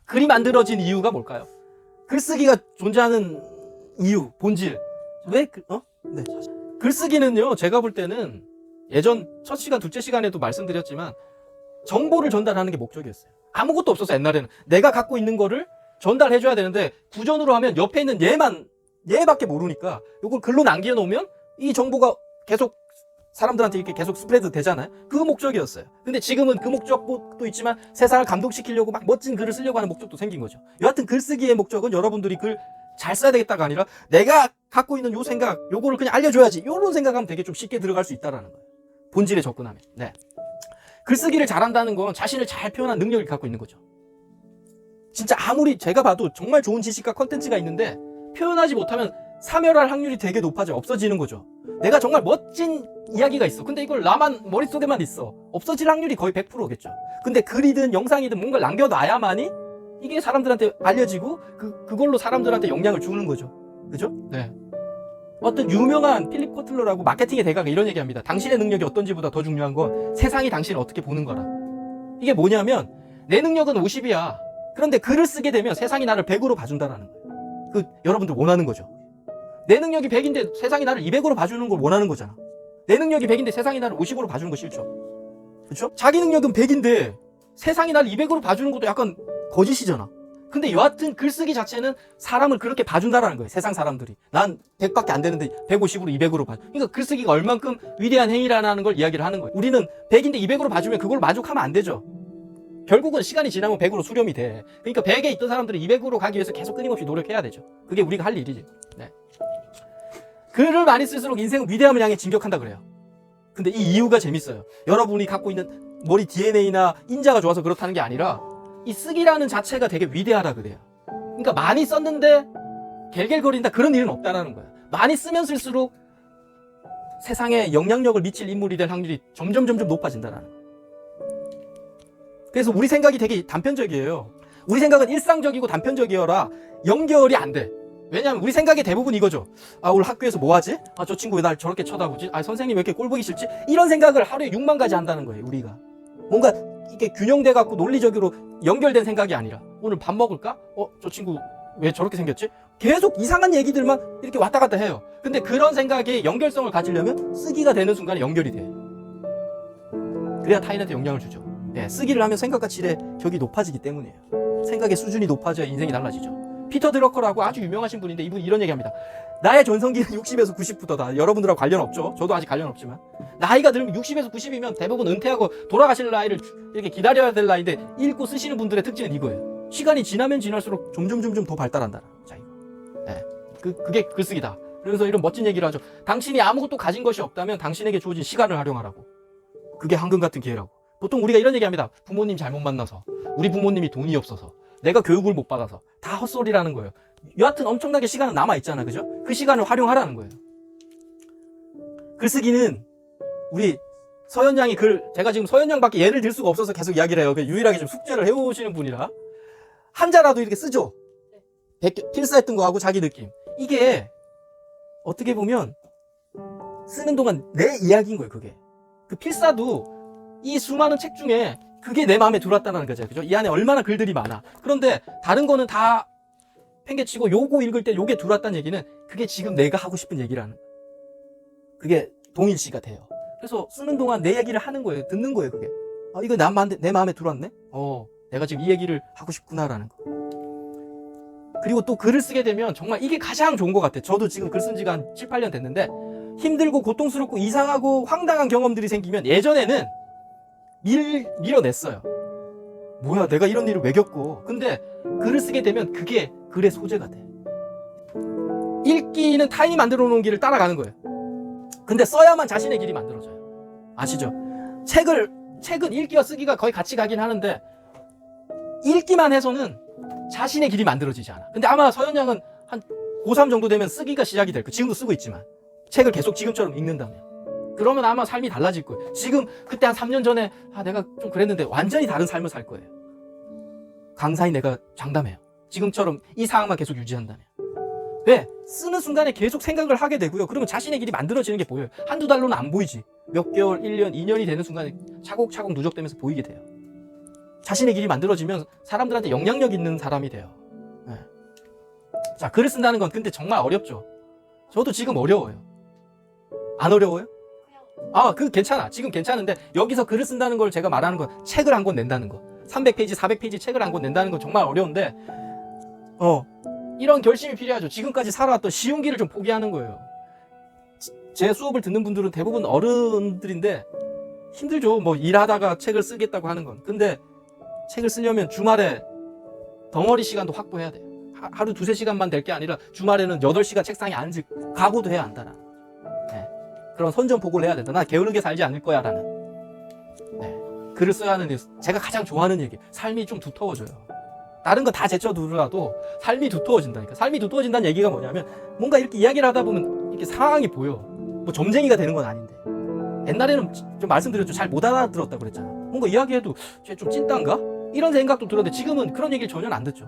글이 만들어진 이유가 뭘까요? 글쓰기가 존재하는 이유, 본질. 왜, 네. 글쓰기는요, 제가 볼 때는 예전 첫 시간, 둘째 시간에도 말씀드렸지만 정보를 전달하는 게 목적이었어요. 아무것도 없었어, 옛날에는. 내가 갖고 있는 거를 전달해줘야 되는데 구전으로 하면 옆에 있는 얘밖에 모르니까 이걸 글로 남겨놓으면 이 정보가 계속 사람들한테 이렇게 계속 스프레드 되잖아요. 그 목적이었어요. 근데 지금은 그 목적도 있지만 세상을 감동시키려고 막 멋진 글을 쓰려고 하는 목적도 생긴 거죠. 여하튼 글쓰기의 목적은 여러분들이 글 잘 써야 되겠다가 아니라 내가 갖고 있는 요 생각, 요거를 그냥 알려줘야지. 요런 생각하면 되게 좀 쉽게 들어갈 수 있다라는 거예요. 본질에 접근하면. 네. 글쓰기를 잘한다는 건 자신을 잘 표현한 능력을 갖고 있는 거죠. 진짜 아무리 제가 봐도 정말 좋은 지식과 컨텐츠가 있는데 표현하지 못하면 사멸할 확률이 되게 높아져. 없어지는 거죠. 내가 정말 멋진 이야기가 있어. 근데 이걸 나만 머릿속에만 있어. 없어질 확률이 거의 100%겠죠. 근데 글이든 영상이든 뭔가를 남겨놔야만이 이게 사람들한테 알려지고 그걸로 사람들한테 영향을 주는 거죠. 그죠? 네. 어떤 유명한 필립 코틀러라고 마케팅의 대가가 이런 얘기합니다. 당신의 능력이 어떤지보다 더 중요한 건 세상이 당신을 어떻게 보는 거라. 이게 뭐냐면 내 능력은 50이야. 그런데 글을 쓰게 되면 세상이 나를 100으로 봐준다는 거예요. 여러분들 원하는 거죠. 내 능력이 100인데 세상이 나를 200으로 봐주는 걸 원하는 거잖아. 내 능력이 100인데 세상이 나를 50으로 봐주는 거 싫죠. 그렇죠? 자기 능력은 100인데 세상이 나를 200으로 봐주는 것도 약간 거짓이잖아. 근데 여하튼 글쓰기 자체는 사람을 그렇게 봐준다라는 거예요. 세상 사람들이. 난 100밖에 안 되는데 150으로 200으로 봐줘. 그러니까 글쓰기가 얼만큼 위대한 행위라는 걸 이야기를 하는 거예요. 우리는 100인데 200으로 봐주면 그걸 만족하면 안 되죠. 결국은 시간이 지나면 100으로 수렴이 돼. 그러니까 100에 있던 사람들이 200으로 가기 위해서 계속 끊임없이 노력해야 되죠. 그게 우리가 할 일이지. 네. 글을 많이 쓸수록 인생은 위대함을 향해 진격한다 그래요. 근데 이 이유가 재밌어요. 여러분이 갖고 있는 머리 DNA나 인자가 좋아서 그렇다는 게 아니라 이 쓰기라는 자체가 되게 위대하다 그래요. 그러니까 많이 썼는데 갤갤거린다 그런 일은 없다라는 거예요. 많이 쓰면 쓸수록 세상에 영향력을 미칠 인물이 될 확률이 점점 높아진다라는 거예요. 그래서 우리 생각이 되게 단편적이에요. 우리 생각은 일상적이고 단편적이어라 연결이 안 돼. 왜냐하면 우리 생각의 대부분 이거죠. 아, 오늘 학교에서 뭐 하지? 아, 저 친구 왜 날 저렇게 쳐다보지? 아, 선생님 왜 이렇게 꼴 보기 싫지? 이런 생각을 하루에 6만 가지 한다는 거예요, 우리가. 뭔가 이게 균형돼 갖고 논리적으로 연결된 생각이 아니라 오늘 밥 먹을까? 저 친구 왜 저렇게 생겼지? 계속 이상한 얘기들만 이렇게 왔다 갔다 해요. 근데 그런 생각이 연결성을 가지려면 쓰기가 되는 순간에 연결이 돼. 그래야 타인한테 영향을 주죠. 네, 쓰기를 하면 생각과 질의 격이 높아지기 때문이에요. 생각의 수준이 높아져야 인생이 달라지죠. 피터 드러커라고 아주 유명하신 분인데 이분이 이런 얘기합니다. 나의 전성기는 60에서 90부터다. 여러분들하고 관련 없죠. 저도 아직 관련 없지만 나이가 들면 60에서 90이면 대부분 은퇴하고 돌아가실 나이를 이렇게 기다려야 될 나이인데 읽고 쓰시는 분들의 특징은 이거예요. 시간이 지나면 지날수록 점점 더 발달한다. 자, 이거. 네. 그게 글쓰기다. 그래서 이런 멋진 얘기를 하죠. 당신이 아무것도 가진 것이 없다면 당신에게 주어진 시간을 활용하라고. 그게 황금 같은 기회라고. 보통 우리가 이런 얘기합니다. 부모님 잘못 만나서, 우리 부모님이 돈이 없어서, 내가 교육을 못 받아서 다 헛소리라는 거예요. 여하튼 엄청나게 시간은 남아있잖아. 그죠? 그 시간을 활용하라는 거예요. 글쓰기는 우리 서현양이 제가 지금 서현양밖에 예를 들 수가 없어서 계속 이야기를 해요. 유일하게 좀 숙제를 해오시는 분이라 한자라도 이렇게 쓰죠. 필사했던 거하고 자기 느낌. 이게 어떻게 보면 쓰는 동안 내 이야기인 거예요. 그게 그 필사도 이 수많은 책 중에 그게 내 마음에 들어왔다는 거죠. 그죠? 이 안에 얼마나 글들이 많아. 그런데 다른 거는 다 팽개치고 요거 읽을 때 요게 들어왔다는 얘기는 그게 지금 내가 하고 싶은 얘기라는 거예요. 그게 동일시가 돼요. 그래서 쓰는 동안 내 얘기를 하는 거예요. 듣는 거예요. 그게. 이거 내 마음에 들어왔네? 내가 지금 이 얘기를 하고 싶구나라는 거. 그리고 또 글을 쓰게 되면 정말 이게 가장 좋은 것 같아요. 저도 지금 글 쓴 지가 한 7, 8년 됐는데 힘들고 고통스럽고 이상하고 황당한 경험들이 생기면 예전에는 밀어냈어요. 뭐야, 내가 이런 일을 왜 겪고. 근데 글을 쓰게 되면 그게 글의 소재가 돼. 읽기는 타인이 만들어 놓은 길을 따라가는 거예요. 근데 써야만 자신의 길이 만들어져요. 아시죠? 책은 읽기와 쓰기가 거의 같이 가긴 하는데 읽기만 해서는 자신의 길이 만들어지지 않아. 근데 아마 서현양은 한 고3 정도 되면 쓰기가 시작이 될 거예요. 지금도 쓰고 있지만 책을 계속 지금처럼 읽는다면 그러면 아마 삶이 달라질 거예요. 지금 그때 한 3년 전에 내가 좀 그랬는데 완전히 다른 삶을 살 거예요. 강사인 내가 장담해요. 지금처럼 이 상황만 계속 유지한다면. 왜? 쓰는 순간에 계속 생각을 하게 되고요. 그러면 자신의 길이 만들어지는 게 보여요. 한두 달로는 안 보이지. 몇 개월, 1년, 2년이 되는 순간에 차곡차곡 누적되면서 보이게 돼요. 자신의 길이 만들어지면 사람들한테 영향력 있는 사람이 돼요. 네. 자, 글을 쓴다는 건 근데 정말 어렵죠. 저도 지금 어려워요. 안 어려워요? 아, 괜찮아. 지금 괜찮은데 여기서 글을 쓴다는 걸 제가 말하는 건 책을 한 권 낸다는 거. 300페이지, 400페이지 책을 한 권 낸다는 건 정말 어려운데 이런 결심이 필요하죠. 지금까지 살아왔던 쉬운 길을 좀 포기하는 거예요. 제 수업을 듣는 분들은 대부분 어른들인데 힘들죠. 뭐 일하다가 책을 쓰겠다고 하는 건. 근데 책을 쓰려면 주말에 덩어리 시간도 확보해야 돼요. 하루 2-3시간만 될 게 아니라 주말에는 8시간 책상에 앉을 각오도 해야 한다는. 네. 그런 선전포고를 해야 된다. 나 게으르게 살지 않을 거야 라는. 네. 글을 써야 하는 제가 가장 좋아하는 얘기. 삶이 좀 두터워져요. 다른 거 다 제쳐두더라도 삶이 두터워진다니까. 삶이 두터워진다는 얘기가 뭐냐면 뭔가 이렇게 이야기를 하다 보면 이렇게 상황이 보여. 뭐 점쟁이가 되는 건 아닌데. 옛날에는 좀 말씀드렸죠. 잘 못 알아들었다고 그랬잖아. 뭔가 이야기해도 쟤 좀 찐딴가? 이런 생각도 들었는데 지금은 그런 얘기를 전혀 안 듣죠.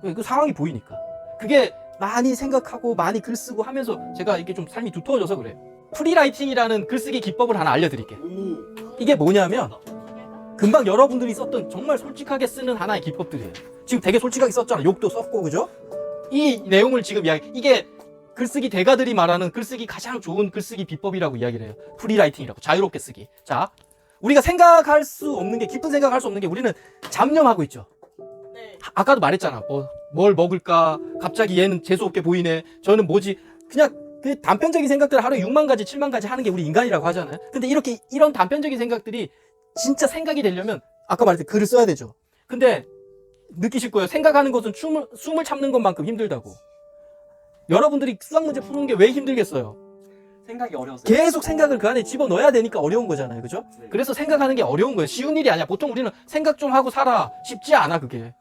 그 상황이 보이니까. 그게 많이 생각하고 많이 글 쓰고 하면서 제가 이게 좀 삶이 두터워져서 그래요. 프리라이팅이라는 글쓰기 기법을 하나 알려드릴게요. 이게 뭐냐면 금방 여러분들이 썼던 정말 솔직하게 쓰는 하나의 기법들이에요. 지금 되게 솔직하게 썼잖아. 욕도 썼고, 그죠? 이 내용을 지금 이게 글쓰기 대가들이 말하는 글쓰기 가장 좋은 글쓰기 비법이라고 이야기를 해요. 프리라이팅이라고. 자유롭게 쓰기. 자, 우리가 생각할 수 없는 게, 깊은 생각할 수 없는 게 우리는 잡념하고 있죠. 네. 아까도 말했잖아. 뭘 먹을까? 갑자기 얘는 재수없게 보이네. 저는 뭐지? 그냥 그 단편적인 생각들을 하루에 6만 가지, 7만 가지 하는 게 우리 인간이라고 하잖아요. 근데 이런 단편적인 생각들이 진짜 생각이 되려면 아까 말했듯이 글을 써야 되죠. 근데 느끼실 거예요. 생각하는 것은 숨을 참는 것만큼 힘들다고. 여러분들이 수학 문제 푸는 게 왜 힘들겠어요? 생각이 어려웠어요. 계속 생각을 그 안에 집어넣어야 되니까 어려운 거잖아요. 그죠? 네. 그래서 생각하는 게 어려운 거예요. 쉬운 일이 아니야. 보통 우리는 생각 좀 하고 살아. 쉽지 않아, 그게.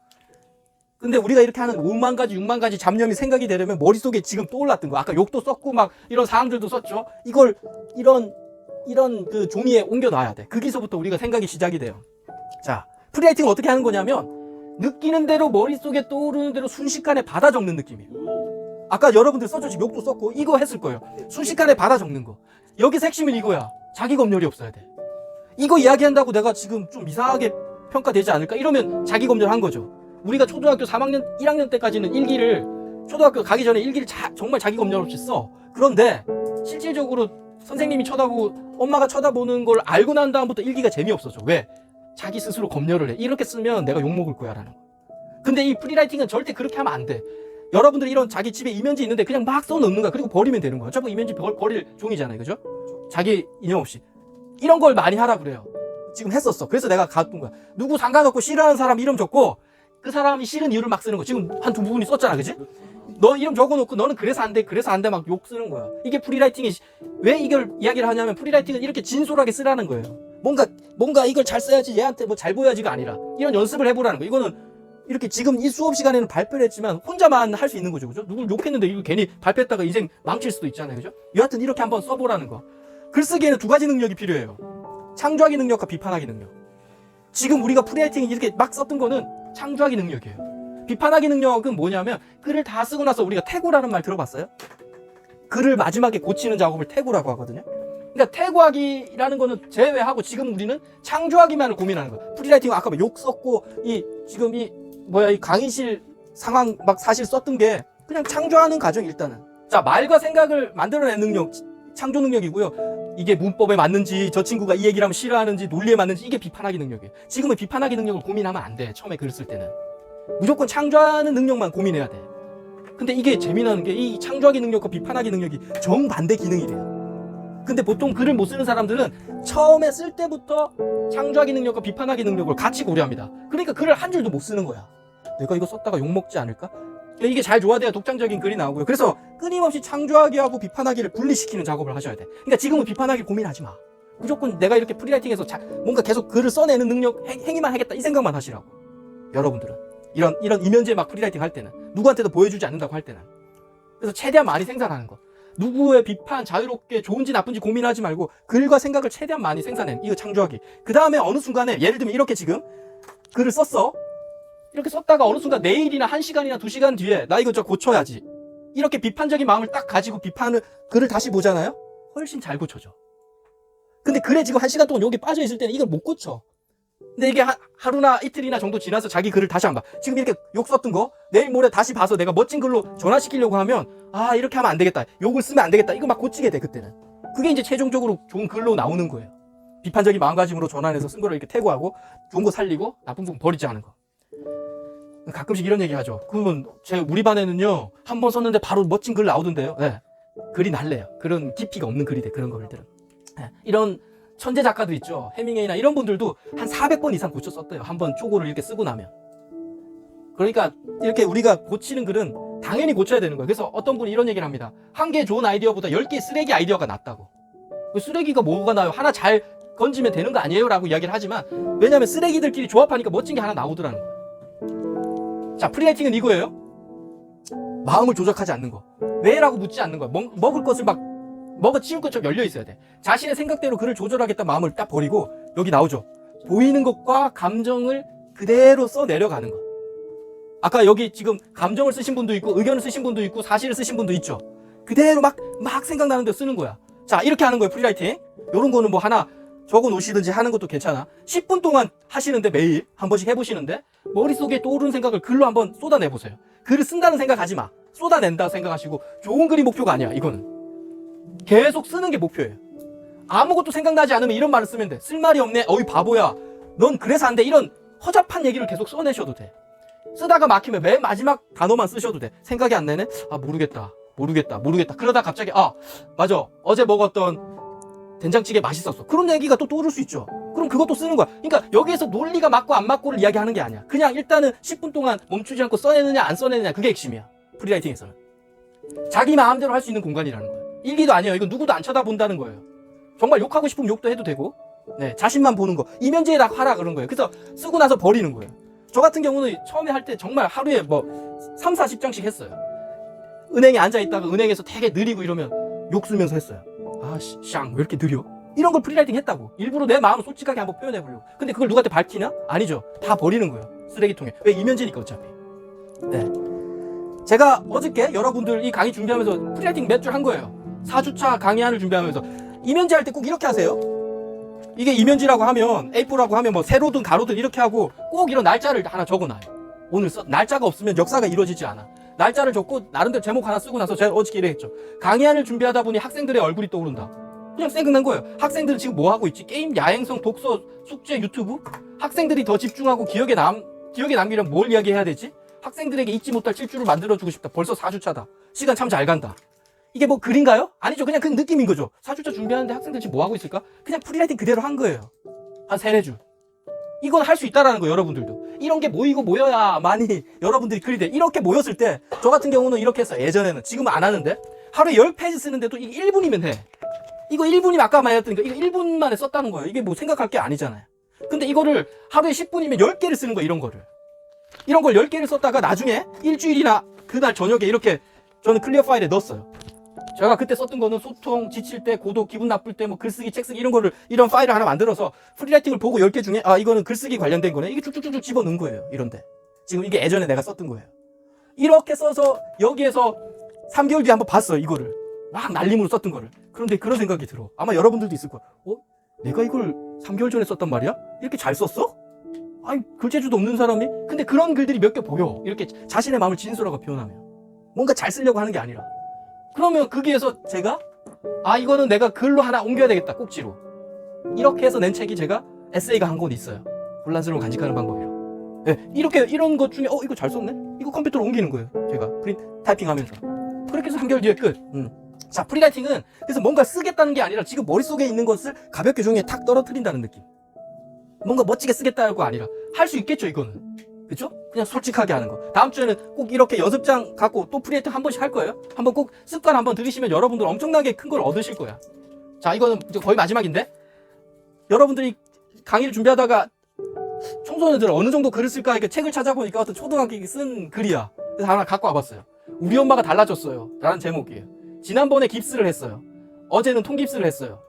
근데 우리가 이렇게 하는 5만 가지, 6만 가지 잡념이 생각이 되려면 머릿속에 지금 떠올랐던 거. 아까 욕도 썼고 막 이런 사항들도 썼죠. 이걸 이런 그 종이에 옮겨놔야 돼. 거기서부터 우리가 생각이 시작이 돼요. 자, 프리라이팅은 어떻게 하는 거냐면 느끼는 대로 머릿속에 떠오르는 대로 순식간에 받아 적는 느낌이에요. 아까 여러분들 썼죠. 지금 욕도 썼고 이거 했을 거예요. 순식간에 받아 적는 거. 여기서 핵심은 이거야. 자기 검열이 없어야 돼. 이거 이야기한다고 내가 지금 좀 이상하게 평가되지 않을까? 이러면 자기 검열한 거죠. 우리가 초등학교 3학년, 1학년 때까지는 일기를 초등학교 가기 전에 일기를 정말 자기 검열 없이 써. 그런데 실질적으로 선생님이 쳐다보고 엄마가 쳐다보는 걸 알고 난 다음부터 일기가 재미없어져. 왜? 자기 스스로 검열을 해. 이렇게 쓰면 내가 욕먹을 거야 라는 거. 근데 이 프리라이팅은 절대 그렇게 하면 안 돼. 여러분들이 이런 자기 집에 이면지 있는데 그냥 막 써놓는 거야. 그리고 버리면 되는 거야. 저거 이면지 버릴 종이잖아요. 그죠? 자기 인형 없이. 이런 걸 많이 하라 그래요. 지금 했었어. 그래서 내가 가둔 거야. 누구 상관없고 싫어하는 사람 이름 적고 그 사람이 싫은 이유를 막 쓰는 거. 지금 한 두 부분이 썼잖아. 그지? 너 이름 적어놓고 너는 그래서 안 돼. 그래서 안 돼. 막 욕 쓰는 거야. 이게 프리라이팅이 왜 이걸 이야기를 하냐면 프리라이팅은 이렇게 진솔하게 쓰라는 거예요. 뭔가 이걸 잘 써야지 얘한테 뭐 잘 보여야지가 아니라 이런 연습을 해보라는 거. 이거는 이렇게 지금 이 수업 시간에는 발표를 했지만 혼자만 할 수 있는 거죠. 그죠? 누굴 욕했는데 이거 괜히 발표했다가 인생 망칠 수도 있잖아요. 그죠? 여하튼 이렇게 한번 써보라는 거. 글쓰기에는 2가지 능력이 필요해요. 창조하기 능력과 비판하기 능력. 지금 우리가 프리라이팅 이렇게 막 썼던 거는 창조하기 능력이에요. 비판하기 능력은 뭐냐면 글을 다 쓰고 나서 우리가 태고라는 말 들어봤어요? 글을 마지막에 고치는 작업을 태고라고 하거든요. 그러니까 태고하기라는 거는 제외하고 지금 우리는 창조하기만을 고민하는 거예요. 프리라이팅 아까 욕 썼고 이 강의실 상황 막 사실 썼던 게 그냥 창조하는 과정 일단은. 자, 말과 생각을 만들어내는 능력, 창조 능력이고요. 이게 문법에 맞는지 저 친구가 이 얘기를 하면 싫어하는지 논리에 맞는지 이게 비판하기 능력이에요. 지금은 비판하기 능력을 고민하면 안 돼. 처음에 글 쓸 때는. 무조건 창조하는 능력만 고민해야 돼. 근데 이게 재미나는 게 이 창조하기 능력과 비판하기 능력이 정반대 기능이래요. 근데 보통 글을 못 쓰는 사람들은 처음에 쓸 때부터 창조하기 능력과 비판하기 능력을 같이 고려합니다. 그러니까 글을 한 줄도 못 쓰는 거야. 내가 이거 썼다가 욕먹지 않을까? 이게 잘 조화돼야 독창적인 글이 나오고요. 그래서 끊임없이 창조하기하고 비판하기를 분리시키는 작업을 하셔야 돼. 그러니까 지금은 비판하기를 고민하지 마. 무조건 내가 이렇게 프리라이팅해서 뭔가 계속 글을 써내는 능력, 행위만 하겠다 이 생각만 하시라고. 여러분들은. 이런 이면지에 막 프리라이팅 할 때는. 누구한테도 보여주지 않는다고 할 때는. 그래서 최대한 많이 생산하는 거. 누구의 비판 자유롭게 좋은지 나쁜지 고민하지 말고 글과 생각을 최대한 많이 생산해. 이거 창조하기. 그 다음에 어느 순간에 예를 들면 이렇게 지금 글을 썼어. 이렇게 썼다가 어느 순간 내일이나 1시간이나 2시간 뒤에 나 이거 고쳐야지. 이렇게 비판적인 마음을 딱 가지고 글을 다시 보잖아요. 훨씬 잘 고쳐져. 근데 글에 지금 1시간 동안 여기 빠져 있을 때는 이걸 못 고쳐. 근데 이게 하루나 이틀이나 정도 지나서 자기 글을 다시 안 봐. 지금 이렇게 욕 썼던 거 내일 모레 다시 봐서 내가 멋진 글로 전환시키려고 하면 아 이렇게 하면 안 되겠다. 욕을 쓰면 안 되겠다. 이거 막 고치게 돼 그때는. 그게 이제 최종적으로 좋은 글로 나오는 거예요. 비판적인 마음가짐으로 전환해서 쓴 거를 이렇게 태고하고 좋은 거 살리고 나쁜 부분 버리지 않은 거. 가끔씩 이런 얘기 하죠. 그러면 우리 반에는요 한 번 썼는데 바로 멋진 글 나오던데요. 네. 글이 날래요. 그런 깊이가 없는 글이 돼. 그런 글들은. 네. 이런 천재 작가들 있죠. 해밍웨이나 이런 분들도 한 400번 이상 고쳐 썼대요. 한번 초고를 이렇게 쓰고 나면. 그러니까 이렇게 우리가 고치는 글은 당연히 고쳐야 되는 거예요. 그래서 어떤 분이 이런 얘기를 합니다. 한 개 좋은 아이디어보다 10개 쓰레기 아이디어가 낫다고. 쓰레기가 뭐가 나요? 하나 잘 건지면 되는 거 아니에요? 라고 이야기를 하지만 왜냐면 쓰레기들끼리 조합하니까 멋진 게 하나 나오더라는 거예요. 자, 프리라이팅은 이거예요. 마음을 조작하지 않는 거. 왜? 라고 묻지 않는 거야. 먹을 것을 막 먹어 치울 것처럼 열려 있어야 돼. 자신의 생각대로 글을 조절하겠다 마음을 딱 버리고 여기 나오죠. 보이는 것과 감정을 그대로 써 내려가는 거. 아까 여기 지금 감정을 쓰신 분도 있고 의견을 쓰신 분도 있고 사실을 쓰신 분도 있죠. 그대로 막 생각나는 대로 쓰는 거야. 자, 이렇게 하는 거예요. 프리라이팅. 요런 거는 뭐 하나 적어 놓으시든지 하는 것도 괜찮아. 10분 동안 하시는데 매일 한 번씩 해보시는데 머릿속에 떠오르는 생각을 글로 한번 쏟아내보세요. 글을 쓴다는 생각하지 마. 쏟아낸다 생각하시고 좋은 글이 목표가 아니야. 이거는. 계속 쓰는 게 목표예요. 아무것도 생각나지 않으면 이런 말을 쓰면 돼. 쓸 말이 없네. 어이 바보야. 넌 그래서 안 돼. 이런 허접한 얘기를 계속 써내셔도 돼. 쓰다가 막히면 맨 마지막 단어만 쓰셔도 돼. 생각이 안 나네. 아 모르겠다. 그러다 갑자기 맞아. 어제 먹었던 된장찌개 맛있었어. 그런 얘기가 또 떠오를 수 있죠. 그럼 그것도 쓰는 거야. 그러니까 여기에서 논리가 맞고 안 맞고를 이야기하는 게 아니야. 그냥 일단은 10분 동안 멈추지 않고 써내느냐 안 써내느냐 그게 핵심이야. 프리라이팅에서는. 자기 마음대로 할 수 있는 공간이라는 거예요. 일기도 아니에요. 이건 누구도 안 쳐다본다는 거예요. 정말 욕하고 싶으면 욕도 해도 되고, 네, 자신만 보는 거. 이면제에다 하라 그런 거예요. 그래서 쓰고 나서 버리는 거예요. 저 같은 경우는 처음에 할 때 정말 하루에 3, 40장씩 했어요. 은행에 앉아있다가 은행에서 되게 느리고 이러면 욕 쓰면서 했어요. 왜 이렇게 느려? 이런 걸 프리라이팅 했다고. 일부러 내 마음을 솔직하게 한번 표현해보려고. 근데 그걸 누구한테 밝히냐? 아니죠. 다 버리는 거예요. 쓰레기통에. 왜? 이면제니까 어차피. 네. 제가 어저께 여러분들 이 강의 준비하면서 프리라이팅 몇 줄 한 거예요. 4주차 강의안을 준비하면서 이면지 할 때 꼭 이렇게 하세요. 이게 이면지라고 하면 A4라고 하면 세로든 가로든 이렇게 하고 꼭 이런 날짜를 하나 적어놔요. 오늘 날짜가 없으면 역사가 이루어지지 않아. 날짜를 적고 나름대로 제목 하나 쓰고 나서 제가 어저께 이랬죠. 강의안을 준비하다 보니 학생들의 얼굴이 떠오른다. 그냥 생각난 거예요. 학생들은 지금 뭐 하고 있지? 게임, 야행성, 독서, 숙제, 유튜브? 학생들이 더 집중하고 기억에 남기려면 뭘 이야기해야 되지? 학생들에게 잊지 못할 칠주를 만들어주고 싶다. 벌써 4주차다. 시간 참 잘 간다. 이게 뭐 글인가요? 아니죠. 그냥 그 느낌인 거죠. 4주차 준비하는데 학생들 지금 뭐 하고 있을까? 그냥 프리라이팅 그대로 한 거예요. 한 3, 4줄. 이건 할 수 있다라는 거예요, 여러분들도. 이런 게 모여야 많이 여러분들이 글이 돼. 이렇게 모였을 때, 저 같은 경우는 이렇게 했어요. 예전에는. 지금은 안 하는데. 하루에 10페이지 쓰는데도 이게 1분이면 해. 이거 1분이면 아까 말했던 거, 이거 1분 만에 썼다는 거예요. 이게 뭐 생각할 게 아니잖아요. 근데 이거를 하루에 10분이면 10개를 쓰는 거예요, 이런 거를. 이런 걸 10개를 썼다가 나중에 일주일이나 그날 저녁에 이렇게 저는 클리어 파일에 넣었어요. 제가 그때 썼던 거는 소통, 지칠 때, 고독, 기분 나쁠 때, 글쓰기, 책쓰기 이런 파일을 하나 만들어서 프리라이팅을 보고 10개 중에 이거는 글쓰기 관련된 거네. 이게 쭉쭉쭉 집어넣은 거예요. 이런데. 지금 이게 예전에 내가 썼던 거예요. 이렇게 써서 여기에서 3개월 뒤에 한번 봤어요. 이거를. 막 날림으로 썼던 거를. 그런데 그런 생각이 들어. 아마 여러분들도 있을 거야. 내가 이걸 3개월 전에 썼단 말이야? 이렇게 잘 썼어? 글재주도 없는 사람이? 근데 그런 글들이 몇 개 보여. 이렇게 자신의 마음을 진솔하게 표현하면. 뭔가 잘 쓰려고 하는 게 아니라. 그러면 거기에서 제가 이거는 내가 글로 하나 옮겨야 되겠다. 꼭지로. 이렇게 해서 낸 책이 제가 에세이가 한 권 있어요. 혼란스러운 간직하는 방법이요. 네, 이런 것 중에 이거 잘 썼네? 이거 컴퓨터로 옮기는 거예요. 제가 타이핑하면서. 그렇게 해서 3개월 뒤에 끝. 자, 프리라이팅은 그래서 뭔가 쓰겠다는 게 아니라 지금 머릿속에 있는 것을 가볍게 종이에 탁 떨어뜨린다는 느낌. 뭔가 멋지게 쓰겠다고 아니라 할 수 있겠죠, 이거는. 그쵸? 그냥 솔직하게 하는 거. 다음 주에는 꼭 이렇게 연습장 갖고 또 프리라이팅 한 번씩 할 거예요. 한번 꼭 습관 한번 들이시면 여러분들 엄청나게 큰 걸 얻으실 거야. 자, 이거는 이제 거의 마지막인데 여러분들이 강의를 준비하다가 청소년들 어느 정도 글을 쓸까 이렇게 책을 찾아보니까 어떤 초등학생이 쓴 글이야. 그래서 하나 갖고 와봤어요. 우리 엄마가 달라졌어요. 라는 제목이에요. 지난번에 깁스를 했어요. 어제는 통깁스를 했어요.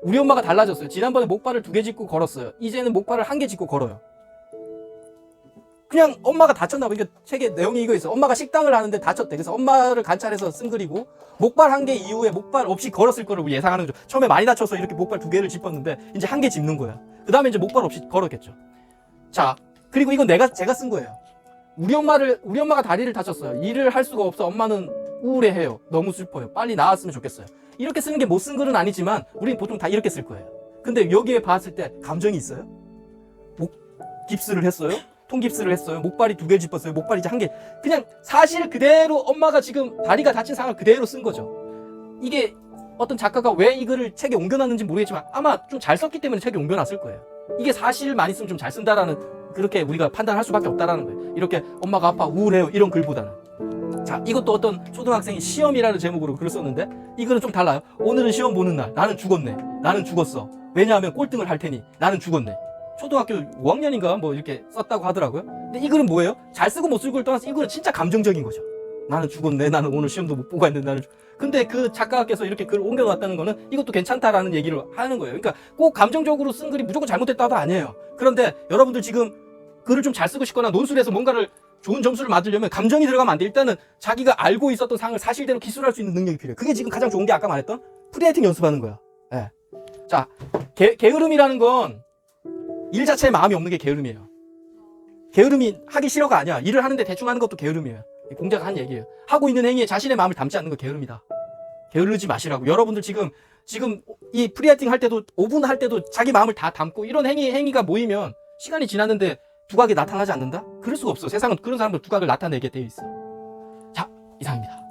우리 엄마가 달라졌어요. 지난번에 목발을 2개 짚고 걸었어요. 이제는 목발을 1개 짚고 걸어요. 그냥 엄마가 다쳤나 봐. 이게 책에 내용이 이거 있어. 엄마가 식당을 하는데 다쳤대. 그래서 엄마를 관찰해서 쓴 글이고, 목발 한 개 이후에 목발 없이 걸었을 거를 예상하는 거죠. 처음에 많이 다쳐서 이렇게 목발 2개를 짚었는데 이제 한 개 짚는 거야. 그 다음에 이제 목발 없이 걸었겠죠. 자, 그리고 이건 제가 쓴 거예요. 우리 엄마가 다리를 다쳤어요. 일을 할 수가 없어. 엄마는 우울해해요. 너무 슬퍼요. 빨리 나았으면 좋겠어요. 이렇게 쓰는 게 못 쓴 글은 아니지만 우리는 보통 다 이렇게 쓸 거예요. 근데 여기에 봤을 때 감정이 있어요? 목 깁스를 했어요? 통깁스를 했어요? 목발이 2개 짚었어요? 목발이 이제 1개. 그냥 사실 그대로 엄마가 지금 다리가 다친 상황을 그대로 쓴 거죠. 이게 어떤 작가가 왜 이 글을 책에 옮겨놨는지 모르겠지만 아마 좀 잘 썼기 때문에 책에 옮겨놨을 거예요. 이게 사실 많이 쓰면 좀 잘 쓴다라는, 그렇게 우리가 판단할 수밖에 없다라는 거예요. 이렇게 엄마가 아파 우울해요 이런 글보다는. 자, 이것도 어떤 초등학생이 시험이라는 제목으로 글을 썼는데 이 글은 좀 달라요. 오늘은 시험 보는 날. 나는 죽었네. 나는 죽었어. 왜냐하면 꼴등을 할 테니 나는 죽었네. 초등학교 5학년인가 뭐 이렇게 썼다고 하더라고요. 근데 이 글은 뭐예요? 잘 쓰고 못 쓰고를 떠나서 이 글은 진짜 감정적인 거죠. 나는 죽었네. 나는 오늘 시험도 못 보고 왔는데 나는 근데 그 작가께서 이렇게 글을 옮겨놨다는 거는 이것도 괜찮다라는 얘기를 하는 거예요. 그러니까 꼭 감정적으로 쓴 글이 무조건 잘못됐다도 아니에요. 그런데 여러분들 지금 글을 좀 잘 쓰고 싶거나 논술에서 뭔가를 좋은 점수를 받으려면 감정이 들어가면 안 돼. 일단은 자기가 알고 있었던 상을 사실대로 기술할 수 있는 능력이 필요해요. 그게 지금 가장 좋은 게 아까 말했던 프리라이팅 연습하는 거야. 예. 자, 게으름이라는 건 일 자체에 마음이 없는 게 게으름이에요. 게으름이 하기 싫어가 아니야. 일을 하는데 대충 하는 것도 게으름이에요. 공자가 한 얘기예요. 하고 있는 행위에 자신의 마음을 담지 않는 거 게으름이다. 게으르지 마시라고. 여러분들 지금 이 프리라이팅 할 때도 5분 할 때도 자기 마음을 다 담고 이런 행위가 모이면 시간이 지났는데 두각이 나타나지 않는다? 그럴 수가 없어. 세상은 그런 사람들 두각을 나타내게 되어 있어. 자, 이상입니다.